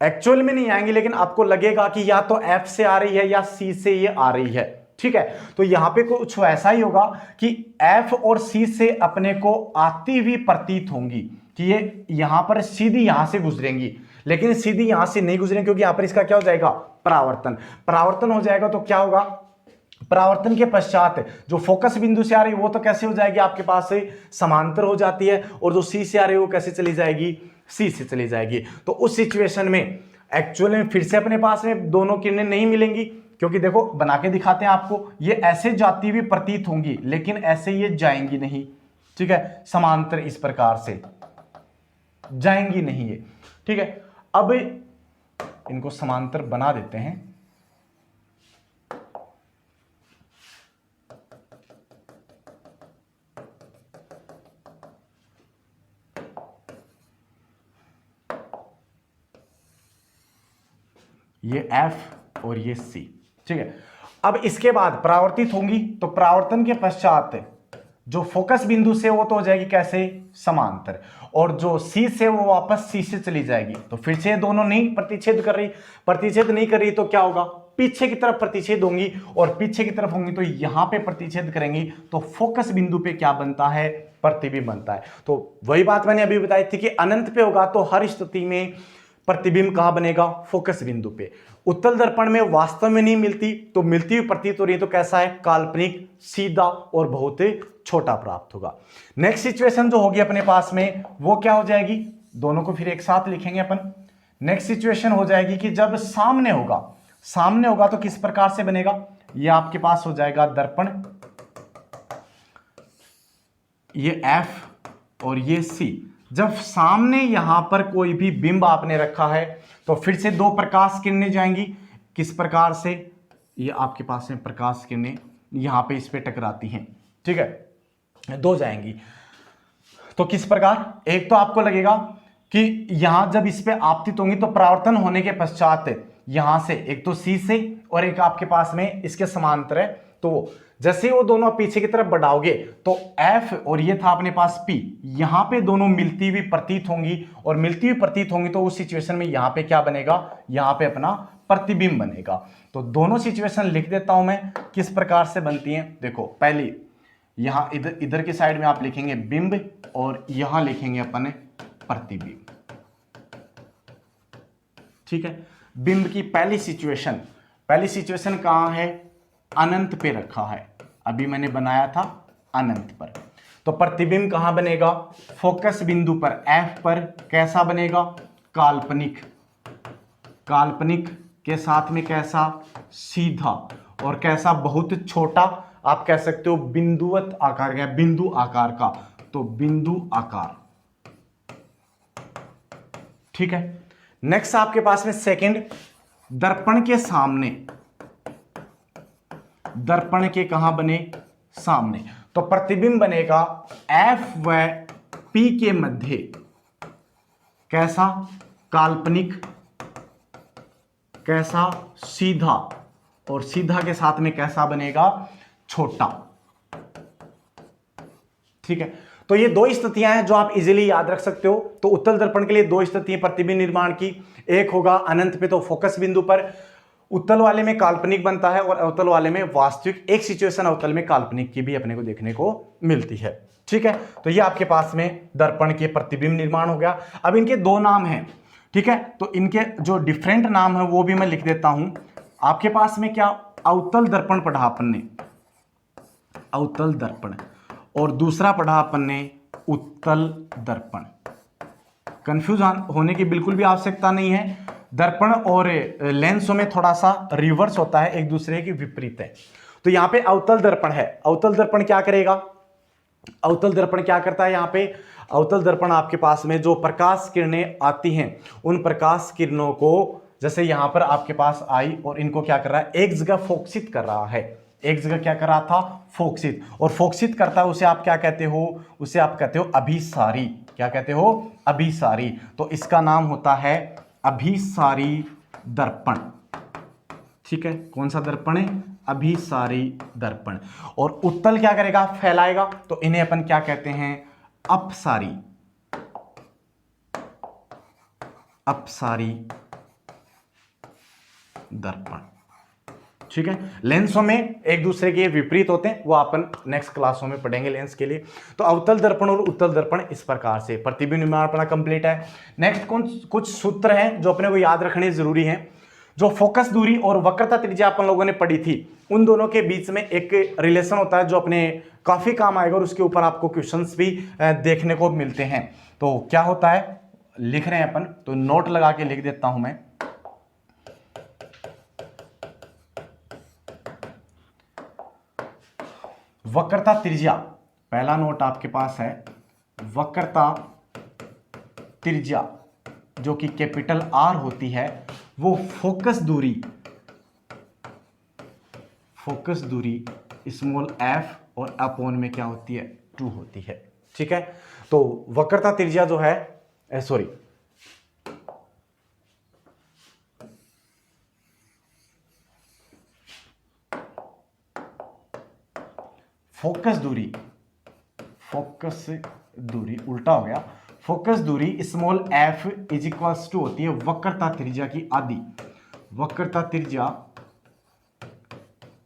एक्चुअल में नहीं आएंगे, लेकिन आपको लगेगा कि या तो एफ से आ रही है या सी से ये आ रही है। ठीक है। तो यहां पे कुछ वैसा ही होगा कि F और C से अपने को आती हुई प्रतीत होंगी कि ये यहां पर सीधी यहां से गुजरेंगी, लेकिन सीधी यहां से नहीं गुजरेंगी क्योंकि यहां पर इसका क्या हो जाएगा, परावर्तन। परावर्तन हो जाएगा तो क्या होगा, परावर्तन के पश्चात जो फोकस बिंदु से आ रही है वो तो कैसे हो जाएगी आपके पास से समांतर हो जाती है, और जो सी से आ रही है वो कैसे चली जाएगी, सी से चली जाएगी। तो उस सिचुएशन में एक्चुअली में फिर से अपने पास में दोनों किरणें नहीं मिलेंगी, क्योंकि देखो बना के दिखाते हैं आपको, ये ऐसे जाती हुई प्रतीत होंगी लेकिन ऐसे ये जाएंगी नहीं, ठीक है, समांतर इस प्रकार से जाएंगी नहीं ये, ठीक है। अब इनको समांतर बना देते हैं। ये F और ये C, ठीक है। अब इसके बाद परावर्तित होंगी तो परावर्तन के पश्चात जो फोकस बिंदु से वो तो हो जाएगी कैसे, समांतर, और जो C से वो वापस C से चली जाएगी। तो फिर से दोनों नहीं प्रतिच्छेद कर रही, प्रतिच्छेद नहीं कर रही तो क्या होगा, पीछे की तरफ प्रतिच्छेद होंगी, और पीछे की तरफ होंगी तो यहां पे प्रतिच्छेद करेंगी तो फोकस बिंदु पे क्या बनता है, प्रतिबिंब बनता है। तो वही बात मैंने अभी बताई थी कि अनंत पे होगा तो हर स्थिति में प्रतिबिंब कहां बनेगा, फोकस बिंदु पे। उत्तल दर्पण में वास्तव में नहीं मिलती, तो मिलती हुई प्रतीत हो रही है तो कैसा है, काल्पनिक, सीधा और बहुत छोटा प्राप्त होगा। नेक्स्ट सिचुएशन जो होगी अपने पास में वो क्या हो जाएगी, दोनों को फिर एक साथ लिखेंगे अपन। नेक्स्ट सिचुएशन हो जाएगी कि जब सामने होगा, सामने होगा तो किस प्रकार से बनेगा, ये आपके पास हो जाएगा दर्पण, ये F और ये C। जब सामने यहां पर कोई भी बिंब आपने रखा है तो फिर से दो प्रकाश किरणें जाएंगी, किस प्रकार से, ये आपके पास में प्रकाश किरणें यहां पे इस पे टकराती हैं, ठीक है, दो जाएंगी। तो किस प्रकार, एक तो आपको लगेगा कि यहां जब इस पे आपतित होंगी तो परावर्तन होने के पश्चात यहां से एक तो C से और एक आपके पास में इसके समांतर है, तो जैसे वो दोनों पीछे की तरफ बढ़ाओगे तो F और ये था अपने पास P, यहां पे दोनों मिलती हुई प्रतीत होंगी, और मिलती हुई प्रतीत होंगी तो उस सिचुएशन में यहां पे क्या बनेगा, यहां पे अपना प्रतिबिंब बनेगा। तो दोनों सिचुएशन लिख देता हूं मैं किस प्रकार से बनती हैं। देखो पहली यहां इधर की साइड में आप लिखेंगे बिंब और यहां लिखेंगे अपन प्रतिबिंब, ठीक है। बिंब की पहली सिचुएशन कहां है, अनंत पे रखा है, अभी मैंने बनाया था अनंत पर। तो प्रतिबिंब कहां बनेगा, फोकस बिंदु पर F पर, कैसा बनेगा, काल्पनिक, काल्पनिक के साथ में कैसा, सीधा, और कैसा, बहुत छोटा, आप कह सकते हो बिंदुवत आकार का, बिंदु आकार का, तो बिंदु आकार, ठीक है। नेक्स्ट आपके पास में सेकंड, दर्पण के सामने, दर्पण के कहां बने, सामने, तो प्रतिबिंब बनेगा F व P के मध्य, कैसा, काल्पनिक, कैसा, सीधा, और सीधा के साथ में कैसा बनेगा, छोटा, ठीक है। तो ये दो स्थितियां हैं जो आप इजीली याद रख सकते हो। तो उत्तल दर्पण के लिए दो स्थितियां प्रतिबिंब निर्माण की, एक होगा अनंत पे तो फोकस बिंदु पर, उत्तल वाले में काल्पनिक बनता है, और अवतल वाले में वास्तविक। एक सिचुएशन अवतल में काल्पनिक की भी अपने को देखने को मिलती है, ठीक है। तो ये आपके पास में दर्पण के प्रतिबिंब निर्माण हो गया। अब इनके दो नाम हैं, ठीक है, तो इनके जो डिफरेंट नाम है वो भी मैं लिख देता हूं। आपके पास में क्या, अवतल दर्पण पढ़ा अपन ने, अवतल दर्पण, और दूसरा पढ़ा अपन ने उत्तल दर्पण। कंफ्यूज होने की बिल्कुल भी आवश्यकता नहीं है, दर्पण और लेंसों में थोड़ा सा रिवर्स होता है, एक दूसरे के विपरीत है। तो यहां पे अवतल दर्पण है, अवतल दर्पण क्या करेगा, अवतल दर्पण क्या करता है, यहां पे अवतल दर्पण आपके पास में जो प्रकाश किरणें आती हैं उन प्रकाश किरणों को, जैसे यहां पर आपके पास आई और इनको क्या कर रहा है, एक जगह फोकसित कर रहा है, एक जगह क्या कर रहा था, फोकसित, और फोकसित करता है उसे आप क्या कहते हो, उसे आप कहते हो अभिसारी, क्या कहते हो, अभिसारी। तो इसका नाम होता है अभिसारी दर्पण, ठीक है। कौन सा दर्पण है, अभिसारी दर्पण। और उत्तल क्या करेगा, फैलाएगा, तो इन्हें अपन क्या कहते हैं, अपसारी, अपसारी दर्पण, ठीक है। लेंसों में एक दूसरे के विपरीत होते हैं, वो अपन नेक्स्ट क्लासों में पढ़ेंगे लेंस के लिए। तो अवतल दर्पण और उत्तल दर्पण इस प्रकार से प्रतिबिंब निर्माण अपना कंप्लीट है। नेक्स्ट कुछ सूत्र हैं जो अपने को याद रखने जरूरी हैं। जो फोकस दूरी और वक्रता त्रिज्या अपन लोगों ने पढ़ी थी, उन दोनों के बीच में एक रिलेशन होता है जो अपने काफी काम आएगा और उसके ऊपर आपको क्वेश्चंस भी देखने को मिलते हैं। तो क्या होता है, लिख रहे हैं अपन, तो नोट लगा के लिख देता हूं मैं। वक्रता त्रिज्या, पहला नोट आपके पास है, वक्रता त्रिज्या जो कि कैपिटल आर होती है, वो फोकस दूरी स्मॉल एफ और अपॉन में क्या होती है, 2 होती है। ठीक है। तो वक्रता त्रिज्या जो है, सॉरी, फोकस दूरी उल्टा हो गया। फोकस दूरी small F is equals to होती है वक्रता त्रिज्या की आधी। वक्रता त्रिज्या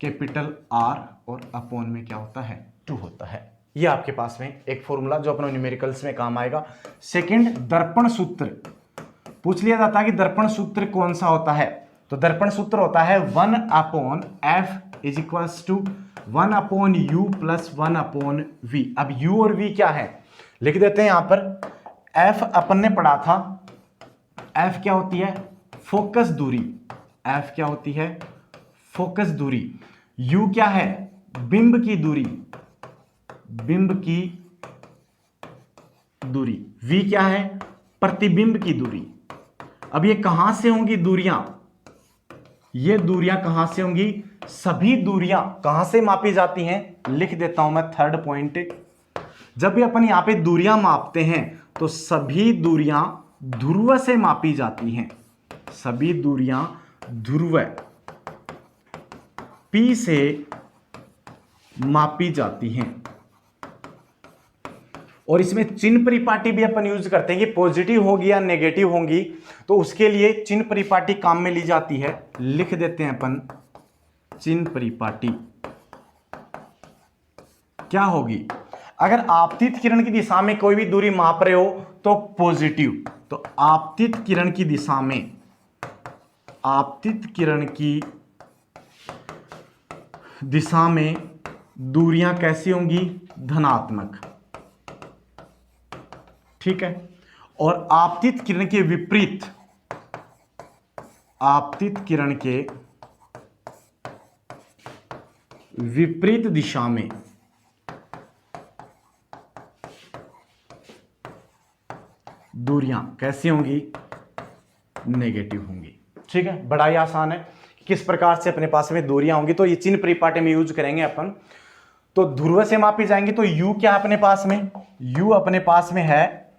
कैपिटल आर और अपॉन में क्या होता है, 2 होता है। ये आपके पास में एक फॉर्मूला जो अपने न्यूमेरिकल्स में काम आएगा। सेकंड, दर्पण सूत्र पूछ लिया जाता है कि दर्पण सूत्र कौन सा होता है। तो दर्पण सूत्र होता है 1 upon F is equals to 1 upon U plus 1 upon V. अब यू और वी क्या है, लिख देते हैं यहां पर। एफ अपन ने पढ़ा था, एफ क्या होती है, फोकस दूरी। एफ क्या होती है, फोकस दूरी। यू क्या है, बिंब की दूरी, वी क्या है, प्रतिबिंब की दूरी। अब ये कहां से होंगी दूरियां, ये दूरियां कहां से होंगी, सभी दूरियां कहां से मापी जाती हैं, लिख देता हूं मैं थर्ड पॉइंट। जब भी अपन यहां पे दूरियां मापते हैं तो सभी दूरियां ध्रुव से मापी जाती हैं। सभी दूरियां ध्रुव P से मापी जाती हैं। और इसमें चिन्ह परिपाटी भी अपन यूज करते हैं कि पॉजिटिव होगी या नेगेटिव होंगी, तो उसके लिए चिन्ह परिपाटी काम में ली जाती है। लिख देते हैं अपन, चिन्ह परिपाटी क्या होगी, अगर आपतित किरण की दिशा में कोई भी दूरी माप रहे हो तो पॉजिटिव। तो आपतित किरण की दिशा में, दूरियां कैसी होंगी, धनात्मक। ठीक है। और आपतित किरण के विपरीत, दिशा में दूरियां कैसी होंगी, नेगेटिव होंगी। ठीक है, बड़ा ही आसान है किस प्रकार से अपने पास में दूरियां होंगी। तो ये चिन्ह परिपाटी में यूज करेंगे अपन। तो ध्रुव से मापी जाएंगी। तो u क्या अपने पास में, u अपने पास में है,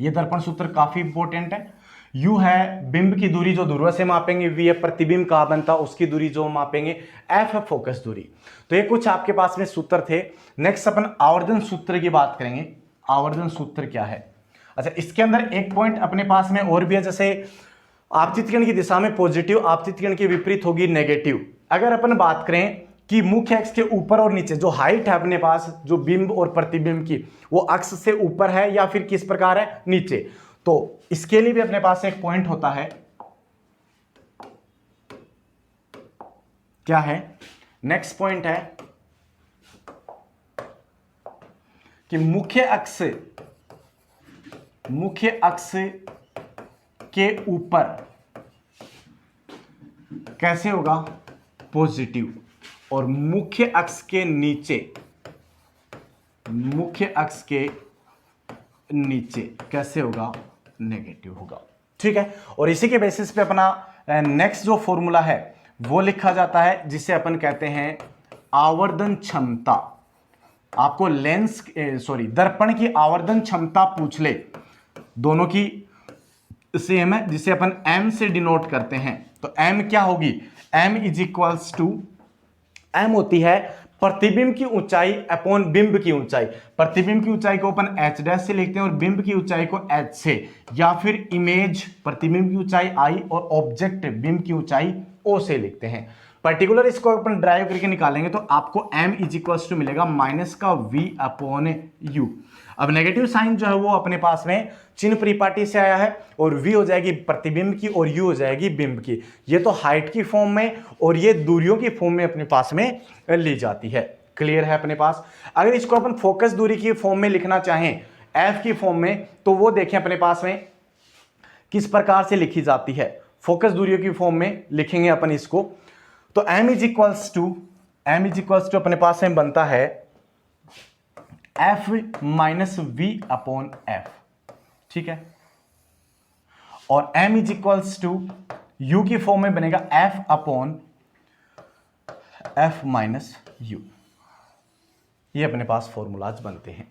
ये दर्पण सूत्र काफी इंपॉर्टेंट है। u है बिंब की दूरी जो ध्रुव से मापेंगे, v है प्रतिबिंब कहां बनता उसकी दूरी जो मापेंगे, f है फोकस दूरी। तो ये कुछ आपके पास में सूत्र थे। नेक्स्ट अपन आवर्धन सूत्र की बात करेंगे। आवर्धन सूत्र क्या है, अच्छा इसके अंदर एक पॉइंट अपने पास में और भी है, जैसे आपतित किरण की दिशा में पॉजिटिव, आपतित किरण के विपरीत होगी नेगेटिव। अगर अपन बात करें कि मुख्य अक्ष के ऊपर और नीचे जो हाइट है अपने पास, जो बिंब और प्रतिबिंब की, वो अक्ष से ऊपर है या फिर किस प्रकार है, नीचे। तो इसके लिए भी अपने पास एक पॉइंट होता है, क्या है, नेक्स्ट पॉइंट है कि मुख्य अक्ष के ऊपर कैसे होगा, पॉजिटिव, और मुख्य अक्ष के नीचे कैसे होगा, नेगेटिव होगा। ठीक है। और इसी के बेसिस पे अपना नेक्स्ट जो फॉर्मूला है वो लिखा जाता है, जिसे अपन कहते हैं आवर्धन क्षमता। आपको दर्पण की आवर्धन क्षमता पूछ ले, दोनों की सेम है, जिसे अपन m से डिनोट करते हैं। तो m क्या होगी, m is equals to, m होती है प्रतिबिंब की ऊंचाई अपॉन बिंब की ऊंचाई। प्रतिबिंब की ऊंचाई को अपन h डैश से लिखते हैं और बिंब की ऊंचाई को h से, या फिर इमेज प्रतिबिंब की ऊंचाई i और ऑब्जेक्ट बिंब की ऊंचाई o से लिखते हैं। पर्टिकुलर इसको अपन ड्राइव करके निकालेंगे तो आपको m इज इक्वल्स टू मिलेगा माइनस का v अपॉन u। अब नेगेटिव साइन जो है वो अपने पास में चिन्ह परिपाटी से आया है और v हो जाएगी प्रतिबिंब की और u हो जाएगी बिंब की। ये तो हाइट की फॉर्म में और ये दूरियों की फॉर्म में अपने पास में ली जाती है। क्लियर है अपने पास। अगर इसको अपन फोकस दूरी की फॉर्म में लिखना चाहें f की फॉर्म में तो वो देखें अपने पास में किस प्रकार से लिखी जाती है। फोकस दूरियों की फॉर्म में लिखेंगे अपन इसको तो m इज इक्वल्स टू अपने पास में बनता है f minus V upon F. ठीक है। और m is equals to u की फॉर्म में बनेगा f अपॉन f माइनस u। ये अपने पास फॉर्मूलाज बनते हैं।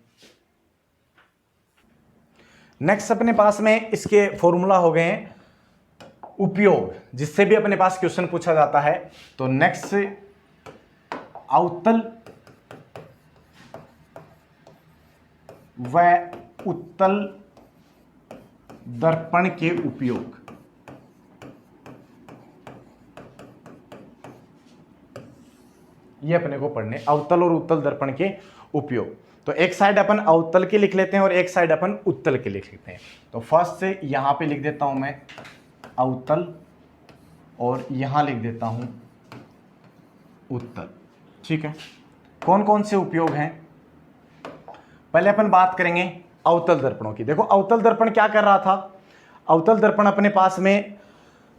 नेक्स्ट अपने पास में इसके फॉर्मूला हो गए हैं उपयोग, जिससे भी अपने पास क्वेश्चन पूछा जाता है। तो नेक्स्ट अवतल व उत्तल दर्पण के उपयोग। ये अपने को पढ़ने अवतल और उत्तल दर्पण के उपयोग। तो एक साइड अपन अवतल के लिख लेते हैं और एक साइड अपन उत्तल के लिख लेते हैं। तो फर्स्ट से यहां पे लिख देता हूं मैं अवतल और यहां लिख देता हूं उत्तल। ठीक है। कौन कौन से उपयोग हैं, पहले अपन बात करेंगे अवतल दर्पणों की। देखो अवतल दर्पण क्या कर रहा था, अवतल दर्पण अपने पास में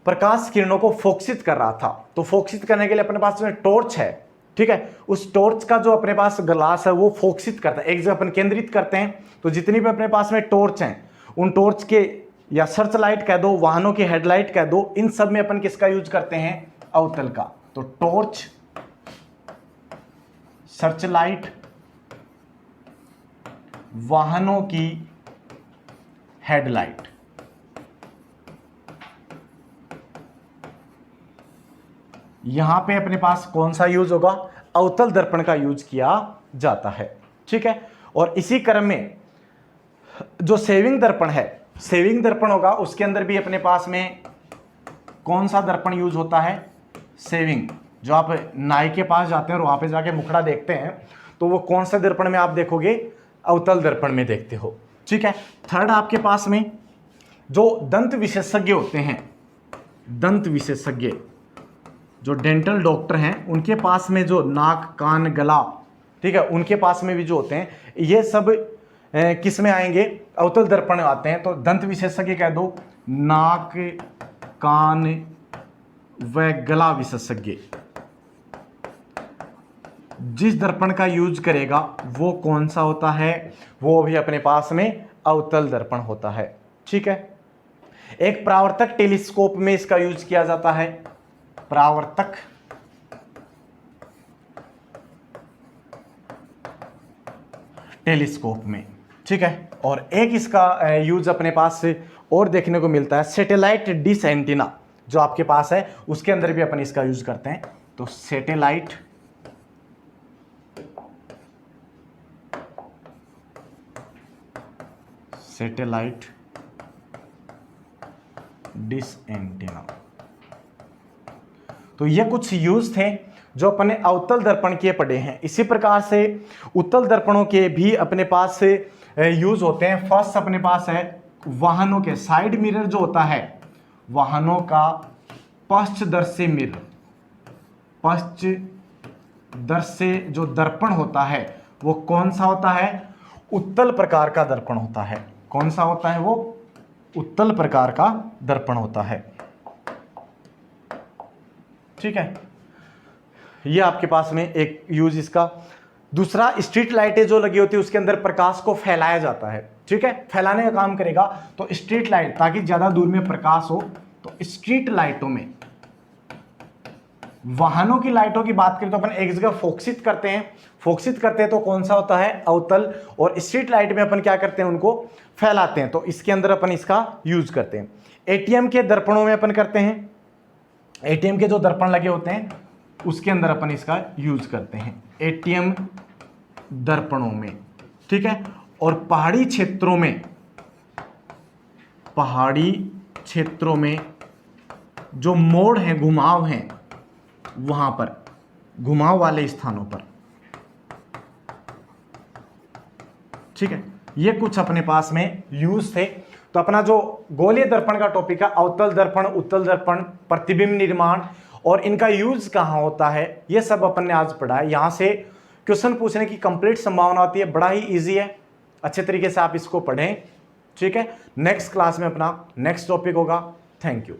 प्रकाश किरणों को फोकसित कर रहा था। तो फोकसित करने के लिए अपने पास में टॉर्च है। ठीक है। उस टॉर्च का जो अपने पास ग्लास है वो फोकसित करता है, एक जगह अपन केंद्रित करते हैं। तो जितनी भी अपने पास में टॉर्च हैं उन टॉर्च के या सर्च लाइट कह दो, वाहनों की हेडलाइट कह दो, इन सब में अपन किसका यूज करते हैं, अवतल का। तो टॉर्च, सर्च लाइट, वाहनों की हेडलाइट, यहां पे अपने पास कौन सा यूज होगा, अवतल दर्पण का यूज किया जाता है। ठीक है। और इसी क्रम में जो सेविंग दर्पण है, सेविंग दर्पण होगा, उसके अंदर भी अपने पास में कौन सा दर्पण यूज होता है, सेविंग। जो आप नाई के पास जाते हैं और वहां पे जाके मुखड़ा देखते हैं तो वो कौन सा दर्पण में आप देखोगे, अवतल दर्पण में देखते हो। ठीक है। थर्ड आपके पास में जो दंत विशेषज्ञ होते हैं, दंत विशेषज्ञ जो डेंटल डॉक्टर हैं, उनके पास में जो नाक, कान, गला, ठीक है, उनके पास में भी जो होते हैं, ये सब किस में आएंगे, अवतल दर्पण में आते हैं। तो दंत विशेषज्ञ कह दो, नाक, कान व गला विशेषज्ञ जिस दर्पण का यूज करेगा वो कौन सा होता है, वो भी अपने पास में अवतल दर्पण होता है। ठीक है। एक परावर्तक टेलीस्कोप में इसका यूज किया जाता है, परावर्तक टेलीस्कोप में। ठीक है। और एक इसका यूज अपने पास से और देखने को मिलता है, सैटेलाइट डिश एंटीना जो आपके पास है उसके अंदर भी अपन इसका यूज करते हैं। तो सैटेलाइट डिश एंटीना। तो ये कुछ यूज थे जो अपने अवतल दर्पण के पढ़े हैं। इसी प्रकार से उत्तल दर्पणों के भी अपने पास से यूज होते हैं। फर्स्ट अपने पास है वाहनों के साइड मिरर जो होता है, वाहनों का पश्चदर्शी मिरर, पश्चदर्शी जो दर्पण होता है वो कौन सा होता है, उत्तल प्रकार का दर्पण होता है। कौन सा होता है वो, उत्तल प्रकार का दर्पण होता है। ठीक है। ये आपके पास में एक यूज इसका। दूसरा, स्ट्रीट लाइटें जो लगी होती है उसके अंदर प्रकाश को फैलाया जाता है। ठीक है। फैलाने का काम करेगा। तो स्ट्रीट लाइट, ताकि ज्यादा दूर में प्रकाश हो, तो स्ट्रीट लाइटों में, वाहनों की लाइटों की बात करें तो अपन एक जगह फोकसित करते हैं, तो कौन सा होता है, अवतल। और स्ट्रीट लाइट में अपन क्या करते हैं, उनको फैलाते हैं। तो इसके अंदर अपन इसका यूज करते हैं। एटीएम के दर्पणों में अपन करते हैं, एटीएम के जो दर्पण लगे होते हैं उसके अंदर अपन इसका यूज करते हैं, एटीएम दर्पणों में। ठीक है। और पहाड़ी क्षेत्रों में जो मोड़ हैं, घुमाव हैं, वहां पर घुमाव वाले स्थानों पर। ठीक है, ये कुछ अपने पास में यूज थे। तो अपना जो गोलीय दर्पण का टॉपिक है, अवतल दर्पण, उत्तल दर्पण, प्रतिबिंब निर्माण और इनका यूज कहां होता है, ये सब अपन ने आज पढ़ा है। यहां से क्वेश्चन पूछने की कंप्लीट संभावना होती है, बड़ा ही इजी है, अच्छे तरीके से आप इसको पढ़ें। ठीक है, नेक्स्ट क्लास में अपना नेक्स्ट टॉपिक होगा। Thank you.